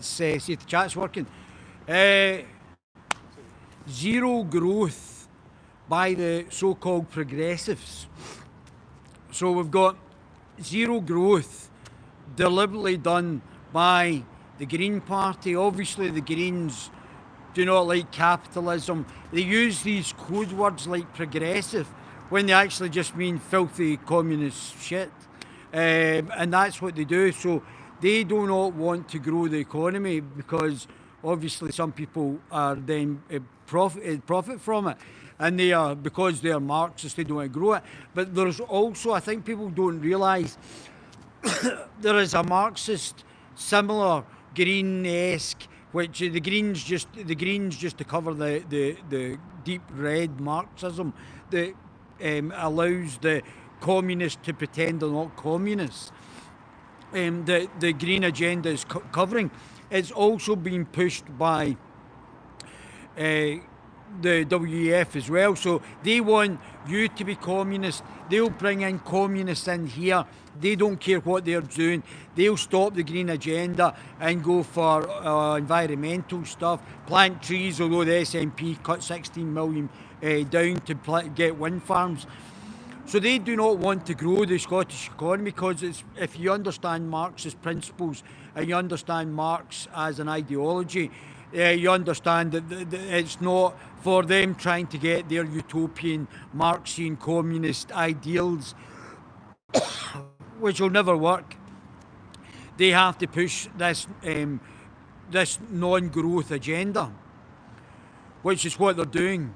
see if the chat's working. Zero growth by the so-called progressives. So we've got zero growth deliberately done by the Green Party. Obviously the Greens do not like capitalism. They use these code words like progressive when they actually just mean filthy communist shit. And that's what they do. So they do not want to grow the economy because obviously some people are then profit from it. And they are, because they are Marxists, they don't want to grow it. But there's also, I think people don't realise, there is a Marxist similar Green-esque, which the Greens just to cover the deep red Marxism that allows the communists to pretend they're not communists. The Green agenda is covering. It's also being pushed by the WEF as well. So they want you to be communist. They'll bring in communists in here. They don't care what they're doing. They'll stop the green agenda and go for environmental stuff, plant trees, although the SNP cut 16 million down to get wind farms. So they do not want to grow the Scottish economy because if you understand Marxist principles and you understand Marx as an ideology, you understand that it's not for them trying to get their utopian Marxian communist ideals, which will never work. They have to push this non-growth agenda, which is what they're doing.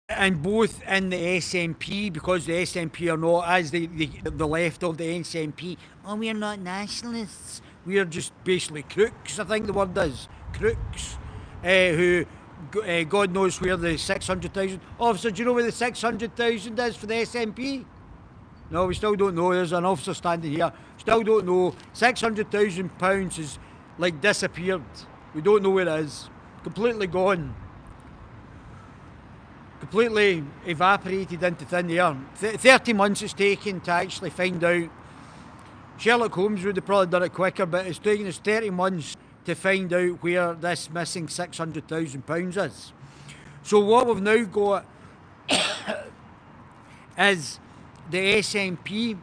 And both in the SNP, because the SNP are not, as the left of the SNP, we are not nationalists. We are just basically crooks, I think the word is. Crooks. Who, God knows where the 600,000... Officer, do you know where the 600,000 is for the SNP? No, we still don't know. There's an officer standing here. Still don't know. £600,000 is like disappeared. We don't know where it is. Completely gone. Completely evaporated into thin air. 30 months it's taken to actually find out. Sherlock Holmes would have probably done it quicker, but it's taken us 30 months to find out where this missing £600,000 is. So what we've now got is the SNP,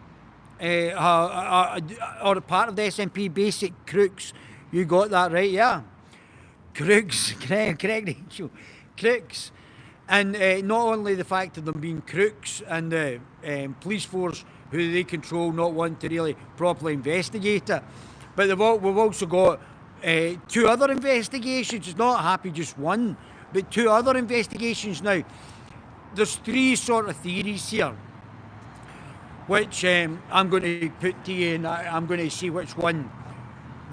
or part of the SNP, basic crooks. You got that right, yeah? Crooks, correct, Rachel. Crooks. And not only the fact of them being crooks and the police force who they control not want to really properly investigate it, but we've also got 2 other investigations. It's not happy just one, but 2 other investigations now. There's 3 sort of theories here, which I'm going to put to you, and I'm going to see which one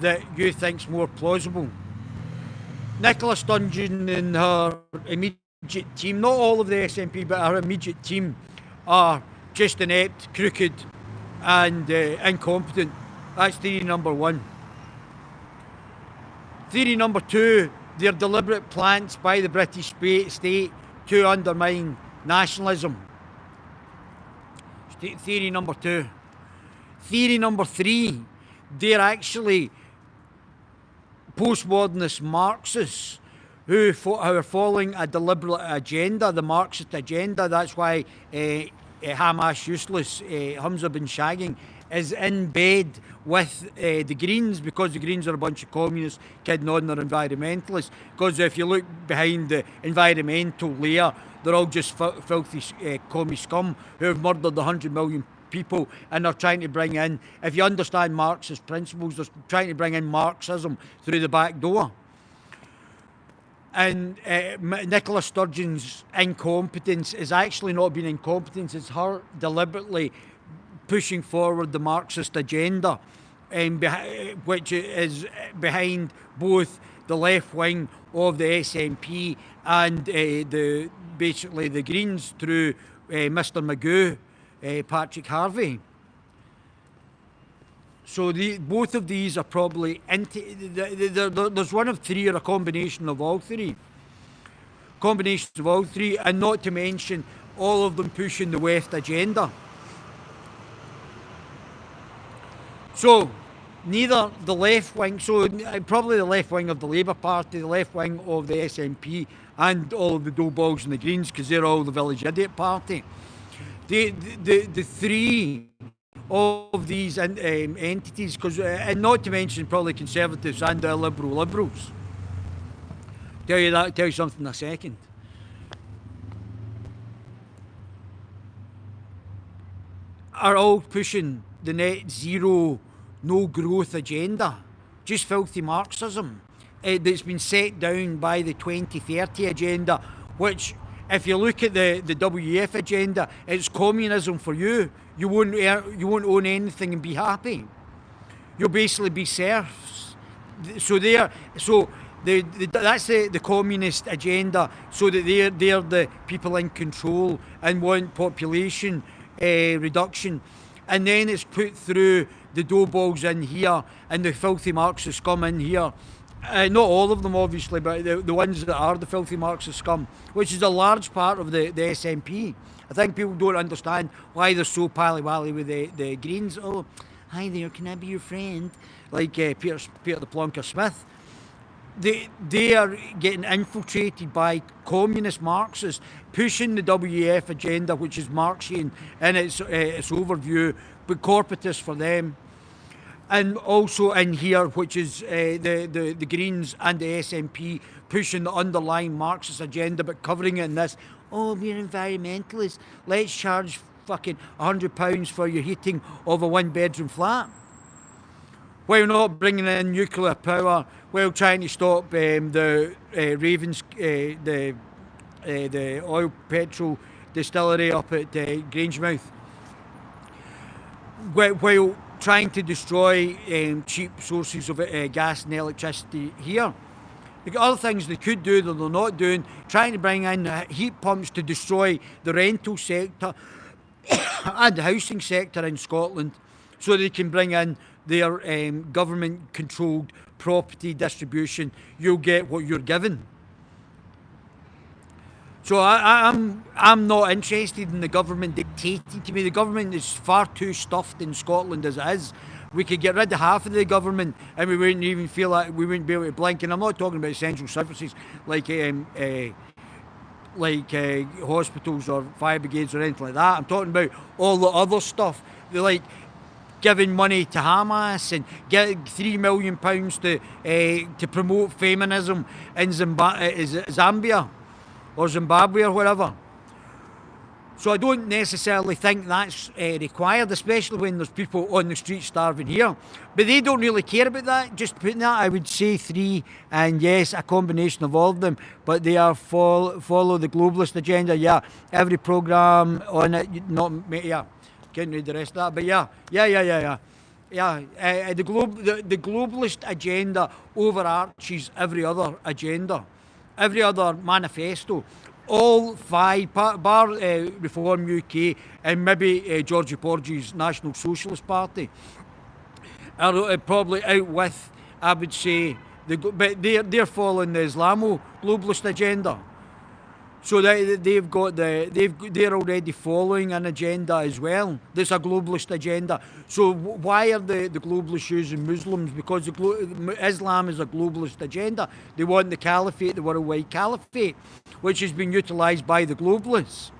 that you think's more plausible. Nicola Sturgeon and her immediate team, not all of the SNP, but her immediate team, are just inept, crooked and incompetent. That's theory number 1. Theory number 2, they're deliberate plans by the British state to undermine nationalism. Theory number 2. Theory number 3, they're actually postmodernist Marxists who are following a deliberate agenda, the Marxist agenda. That's why Hamas useless Hamza bin Shagging is in bed with the Greens, because the Greens are a bunch of communists kidding on their environmentalists. Because if you look behind the environmental layer, they're all just filthy commie scum who have murdered 100 million people, and they're trying to bring in, if you understand Marxist principles, they're trying to bring in Marxism through the back door. And Nicola Sturgeon's incompetence is actually not being incompetence, it's her deliberately pushing forward the Marxist agenda, which is behind both the left wing of the SNP and basically the Greens through Mr Magoo, Patrick Harvey. So both of these are probably there's one of 3 or a combination of all 3. Combinations of all 3, and not to mention all of them pushing the West agenda. So neither the left wing, so probably the left wing of the Labour Party, the left wing of the SNP, and all of the doughballs and the Greens, because they're all the Village Idiot Party. The three of these entities, because and not to mention probably Conservatives and the Liberals. Tell you something in a second. Are all pushing the net zero, no growth agenda, just filthy Marxism that's been set down by the 2030 agenda, which, if you look at the WEF agenda, it's communism for you. You won't own anything and be happy. You'll basically be serfs. That's the communist agenda. So that they're the people in control and want population reduction, and then it's put through the doughballs in here and the filthy Marxist scum in here. Not all of them, obviously, but the ones that are the filthy Marxist scum, which is a large part of the SNP. I think people don't understand why they're so pally-wally with the Greens. Oh, hi there, can I be your friend? Like Peter the Plonker Smith. They are getting infiltrated by communist Marxists, pushing the WEF agenda, which is Marxian in its overview, but corporatist for them. And also in here, which is the Greens and the SNP pushing the underlying Marxist agenda, but covering it in this. Oh, we're environmentalists. Let's charge fucking £100 for your heating of a one-bedroom flat, while not bringing in nuclear power, while trying to stop the Ravens, the oil petrol distillery up at Grangemouth, while trying to destroy cheap sources of gas and electricity here. They've got other things they could do that they're not doing, trying to bring in heat pumps to destroy the rental sector and the housing sector in Scotland, so they can bring in their government-controlled property distribution. You'll get what you're given. So I'm not interested in the government dictating to me. The government is far too stuffed in Scotland as it is. We could get rid of half of the government and we wouldn't even feel like we wouldn't be able to blink. And I'm not talking about essential services like hospitals or fire brigades or anything like that. I'm talking about all the other stuff. They're like giving money to Hamas and getting £3 million to promote feminism in Zambia or Zimbabwe or whatever. So I don't necessarily think that's required, especially when there's people on the street starving here. But they don't really care about that. Just putting that, I would say 3, and yes, a combination of all of them. But they are follow the globalist agenda. Yeah, every programme on it, can't read the rest of that. But yeah. The globalist agenda overarches every other agenda, every other manifesto. All 5, bar Reform UK and maybe Georgie Porgy's National Socialist Party, are probably out with, I would say, but they're following the Islamo-globalist agenda. So they're already following an agenda as well. There's a globalist agenda. So why are the globalists using Muslims? Because Islam is a globalist agenda. They want the caliphate, the worldwide caliphate, which has been utilised by the globalists.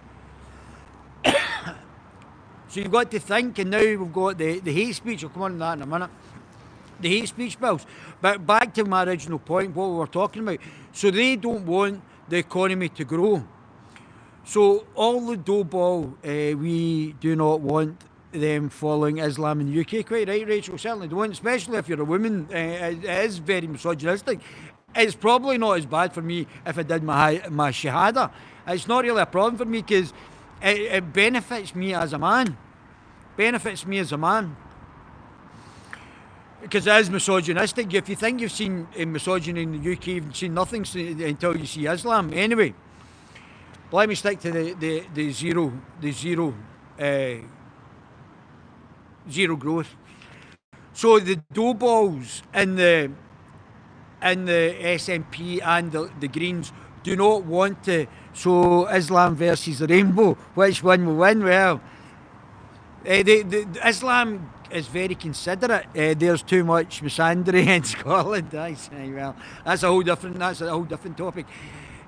So you've got to think, and now we've got the hate speech. I'll come on to that in a minute. The hate speech bills. But back to my original point, what we were talking about. So they don't want the economy to grow. So all the doughball, we do not want them following Islam in the UK. Quite right, Rachel, certainly don't, especially if you're a woman. It is very misogynistic. It's probably not as bad for me if I did my shahada. It's not really a problem for me because it benefits me as a man. Because it is misogynistic. If you think you've seen misogyny in the UK, you've seen nothing until you see Islam. Anyway, let me stick to the zero growth. So the doughballs in the SNP and the Greens do not want to. So Islam versus the rainbow, which one will win? Well, the Islam is very considerate. There's too much misandry in Scotland. I say, well, that's a whole different topic.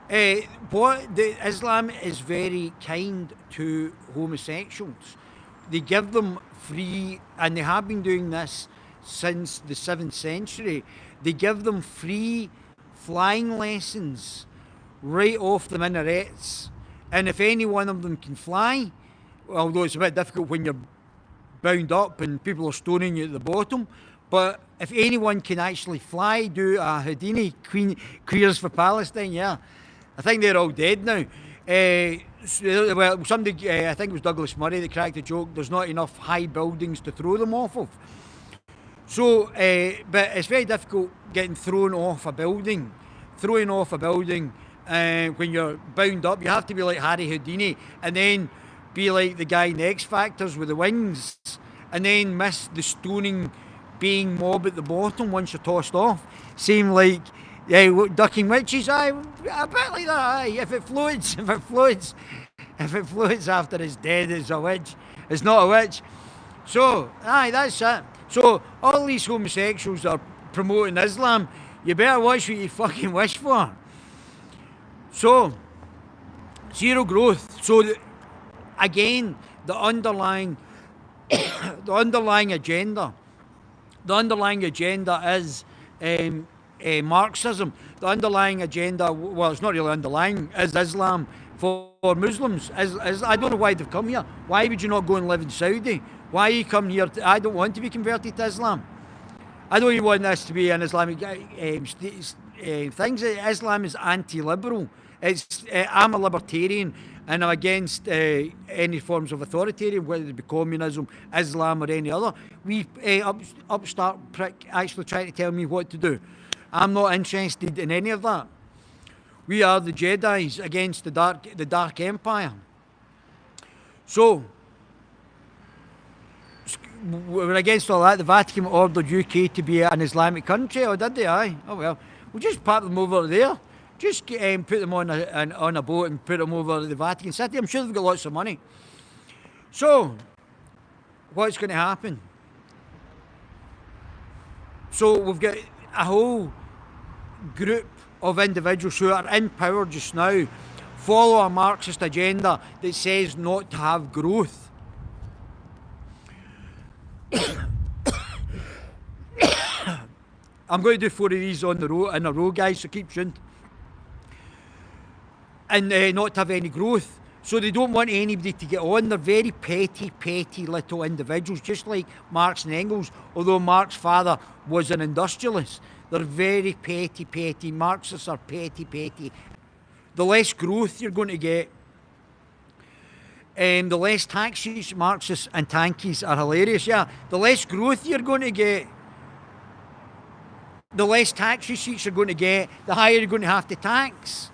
Islam is very kind to homosexuals. They give them free, and they have been doing this since the 7th century. They give them free flying lessons right off the minarets. And if any one of them can fly, although it's a bit difficult when you're bound up and people are stoning you at the bottom, but if anyone can actually fly, do a Houdini, Queers for Palestine, yeah. I think they're all dead now. Well, somebody, I think it was Douglas Murray that cracked the joke, there's not enough high buildings to throw them off of. So, but it's very difficult getting thrown off a building. Throwing off a building when you're bound up, you have to be like Harry Houdini and then be like the guy in the X Factors with the wings and then miss the stoning baying mob at the bottom once you're tossed off. Same like ducking witches, a bit like that, if it floats after it's dead, it's a witch. It's not a witch. So, that's it. So, all these homosexuals are promoting Islam. You better watch what you fucking wish for. So, zero growth. So, again, the underlying agenda is Marxism. The underlying agenda, well, it's not really underlying, is Islam for Muslims. I don't know why they've come here. Why would you not go and live in Saudi? Why you come here? I don't want to be converted to Islam. I don't even want this to be an Islamic things. Islam is anti-liberal. I'm a libertarian and I'm against any forms of authoritarian, whether it be communism, Islam or any other. Upstart prick actually trying to tell me what to do. I'm not interested in any of that. We are the Jedis against the Dark Empire. So, we're against all that. The Vatican ordered UK to be an Islamic country, or did they? Aye. Oh well. We'll just pop them over there. Just put them on a boat and put them over to the Vatican City. I'm sure they've got lots of money. So, what's going to happen? So we've got a whole group of individuals who are in power just now, follow a Marxist agenda that says not to have growth. I'm going to do 4 of these in a row, guys, so keep tuned. And not to have any growth. So they don't want anybody to get on. They're very petty little individuals, just like Marx and Engels, although Marx's father was an industrialist. They're very petty. Marxists are petty. The less growth you're going to get, the less taxes. Marxists and tankies are hilarious, yeah. The less growth you're going to get, the less tax receipts you're going to get, the higher you're going to have to tax.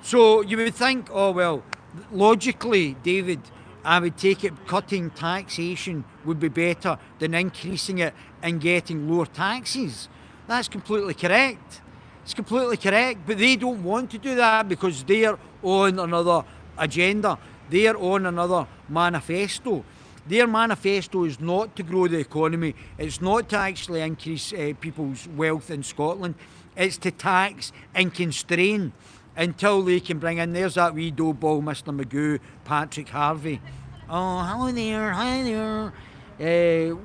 So you would think, oh well, logically, David, I would take it cutting taxation would be better than increasing it and getting lower taxes. That's completely correct. It's completely correct, but they don't want to do that because they're on another agenda. They're on another manifesto. Their manifesto is not to grow the economy. It's not to actually increase people's wealth in Scotland. It's to tax and constrain until they can bring in, there's that wee dough ball, Mr. Magoo, Patrick Harvey. Oh, hello there, hi there.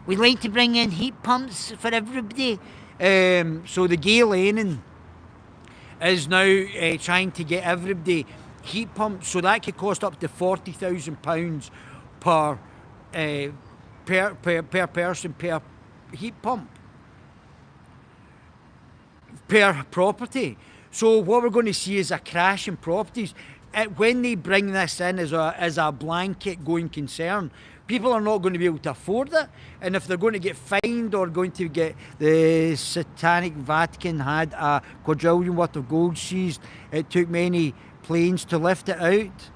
We'd like to bring in heat pumps for everybody. So the Gay Lenin is now trying to get everybody heat pumps, so that could cost up to £40,000 per person per heat pump, per property. So what we're going to see is a crash in properties. When they bring this in as a blanket going concern, people are not going to be able to afford it. And if they're going to get fined or going to get the satanic Vatican had a quadrillion worth of gold seized, it took many planes to lift it out.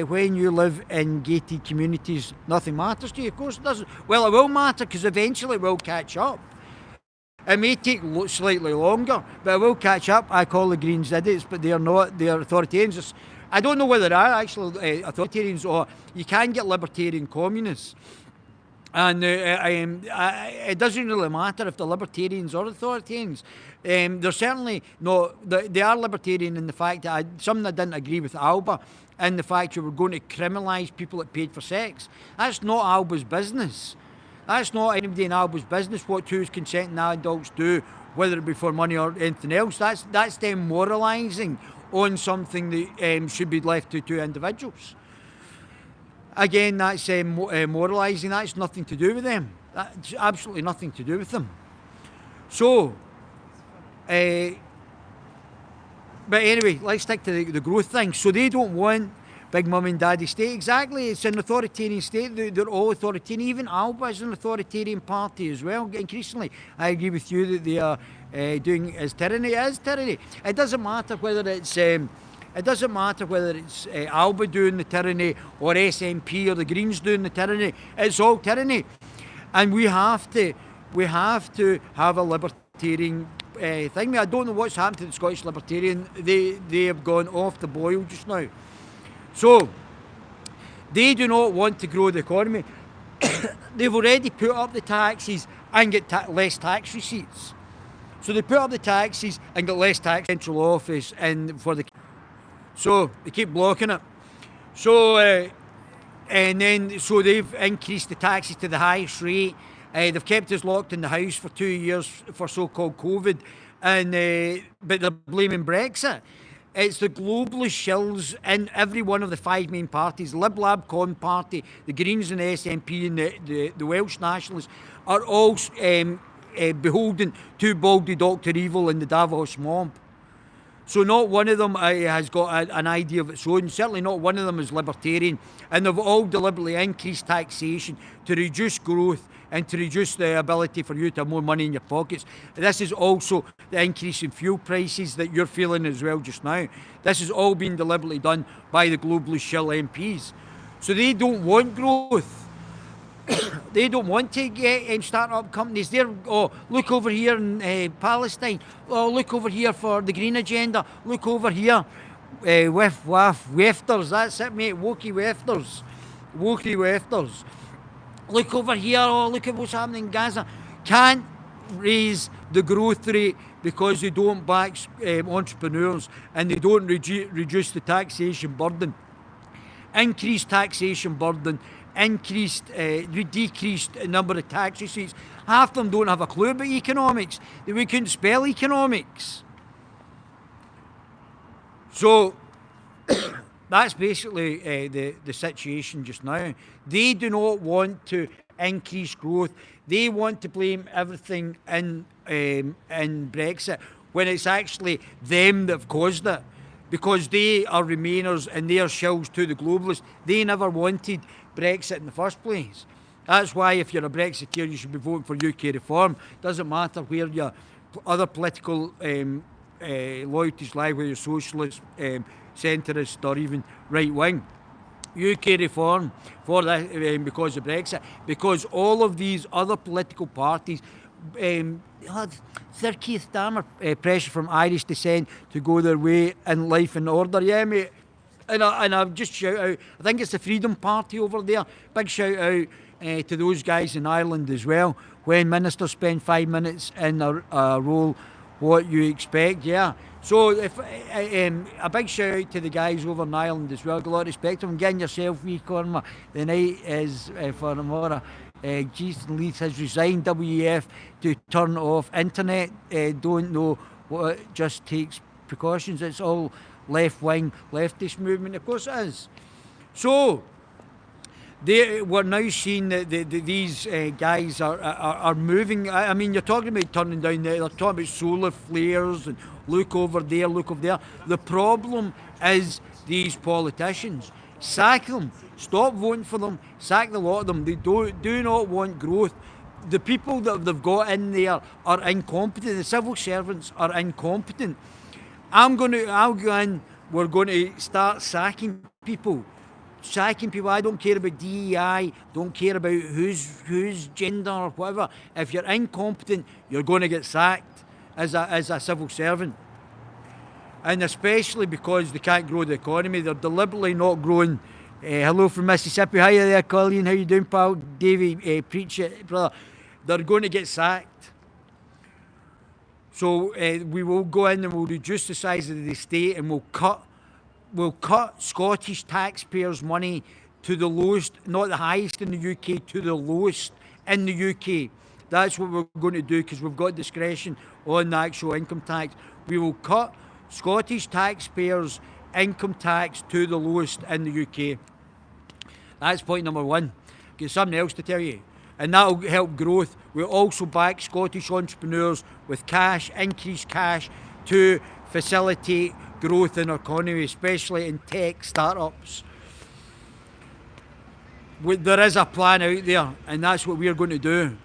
When you live in gated communities, nothing matters to you. Of course it doesn't. Well, it will matter because eventually it will catch up. It may take slightly longer, but it will catch up. I call the Greens idiots, but they are not. They are authoritarians. I don't know whether there are actually authoritarians, or you can get libertarian communists. And it doesn't really matter if they're libertarians or authoritarians. They're certainly no. They are libertarian in the fact that something I didn't agree with Alba, and the fact you were going to criminalise people that paid for sex. That's not Alba's business. That's not anybody in Alba's business what two consenting adults do, whether it be for money or anything else. That's them moralising on something that should be left to two individuals. Again, that's moralising. That's nothing to do with them. That's absolutely nothing to do with them. So, but anyway, let's stick to the growth thing. So they don't want big mum and daddy state. Exactly, it's an authoritarian state. They're all authoritarian. Even Alba is an authoritarian party as well. Increasingly, I agree with you that they are doing as tyranny. It is tyranny. It doesn't matter whether it's Alba doing the tyranny or SNP or the Greens doing the tyranny. It's all tyranny, and we have to have a libertarian thing. I don't know what's happened to the Scottish Libertarian. They have gone off the boil just now. So they do not want to grow the economy. They've already put up the taxes and get less tax receipts. So they put up the taxes and get less tax central office and for the. So they keep blocking it. So so they've increased the taxes to the highest rate. They've kept us locked in the house for 2 years for so-called COVID, and but they're blaming Brexit. It's the globalist shills in every one of the five main parties. Lib Lab Con Party, the Greens and the SNP and the Welsh Nationalists are all beholden to Baldy Dr. Evil and the Davos mob. So not one of them has got an idea of its own. Certainly not one of them is libertarian. And they've all deliberately increased taxation to reduce growth and to reduce the ability for you to have more money in your pockets. This is also the increase in fuel prices that you're feeling as well just now. This is all being deliberately done by the globalist shill MPs. So they don't want growth. They don't want to get start-up companies. Look over here in Palestine. Oh, look over here for the green agenda. Look over here, wefters. That's it, mate. Wokey wefters. Look over here. Oh, look at what's happening in Gaza. Can't raise the growth rate because they don't back entrepreneurs and they don't reduce the taxation burden. Increased taxation burden. Decreased number of tax receipts. Half of them don't have a clue about economics. We couldn't spell economics. So that's basically the situation just now. They do not want to increase growth. They want to blame everything in Brexit when it's actually them that have caused it, because they are Remainers and they are shills to the globalists. They never wanted Brexit in the first place. That's why if you're a Brexiteer you should be voting for UK reform. Doesn't matter where your other political loyalties lie, whether you're socialist, centrist or even right wing. UK reform for that because of Brexit, because all of these other political parties had Sir Keith Starmer pressure from Irish descent to go their way in life and order. Yeah, mate. And I've just shout out, I think it's the Freedom Party over there. Big shout out to those guys in Ireland as well. When ministers spend 5 minutes in a role, what you expect, yeah. So if a big shout out to the guys over in Ireland as well. Got a lot of respect to them. Getting yourself wee corner. The night is for tomorrow. Jason Leith has resigned WEF to turn off internet. Don't know what, just takes precautions. It's all left-wing, leftist movement. Of course it is. So we're now seeing that these guys are moving. I mean, you're talking about turning down there. They're talking about solar flares and look over there, look over there. The problem is these politicians. Sack them. Stop voting for them. Sack the lot of them. They do not want growth. The people that they've got in there are incompetent. The civil servants are incompetent. I'll go in. We're going to start sacking people. I don't care about DEI, don't care about whose gender or whatever. If you're incompetent, you're going to get sacked as a civil servant. and especially because they can't grow the economy, they're deliberately not growing. Hello from Mississippi. Hiya there, Colleen. How you doing, pal? Davey, preach it, brother. They're going to get sacked. So we will go in and we'll reduce the size of the state, and we'll cut Scottish taxpayers' money to the lowest, not the highest in the UK, to the lowest in the UK. That's what we're going to do, because we've got discretion on the actual income tax. We will cut Scottish taxpayers' income tax to the lowest in the UK. That's point number one. Get something else to tell you. And that'll help growth. We'll also back Scottish entrepreneurs with cash, increased cash, to facilitate growth in our economy, especially in tech startups. There is a plan out there, and that's what we're going to do.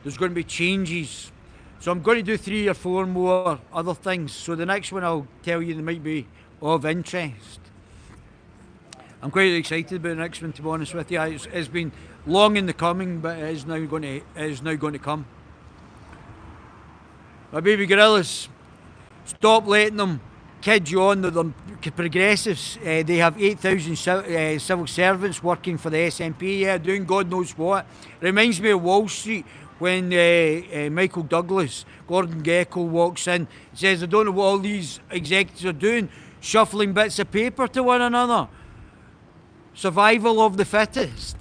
There's going to be changes. So I'm going to do 3 or 4 more other things. So the next one I'll tell you, they might be of interest. I'm quite excited about the next one, to be honest with you. It's been long in the coming, but it is now going to come. My baby gorillas, stop letting them kid you on that they're progressives. They have 8,000 civil servants working for the SNP, doing God knows what. Reminds me of Wall Street when Michael Douglas, Gordon Gekko, walks in and says, I don't know what all these executives are doing, shuffling bits of paper to one another. Survival of the fittest.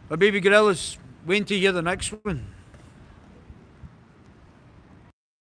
My baby gorillas, wait till you hear the next one.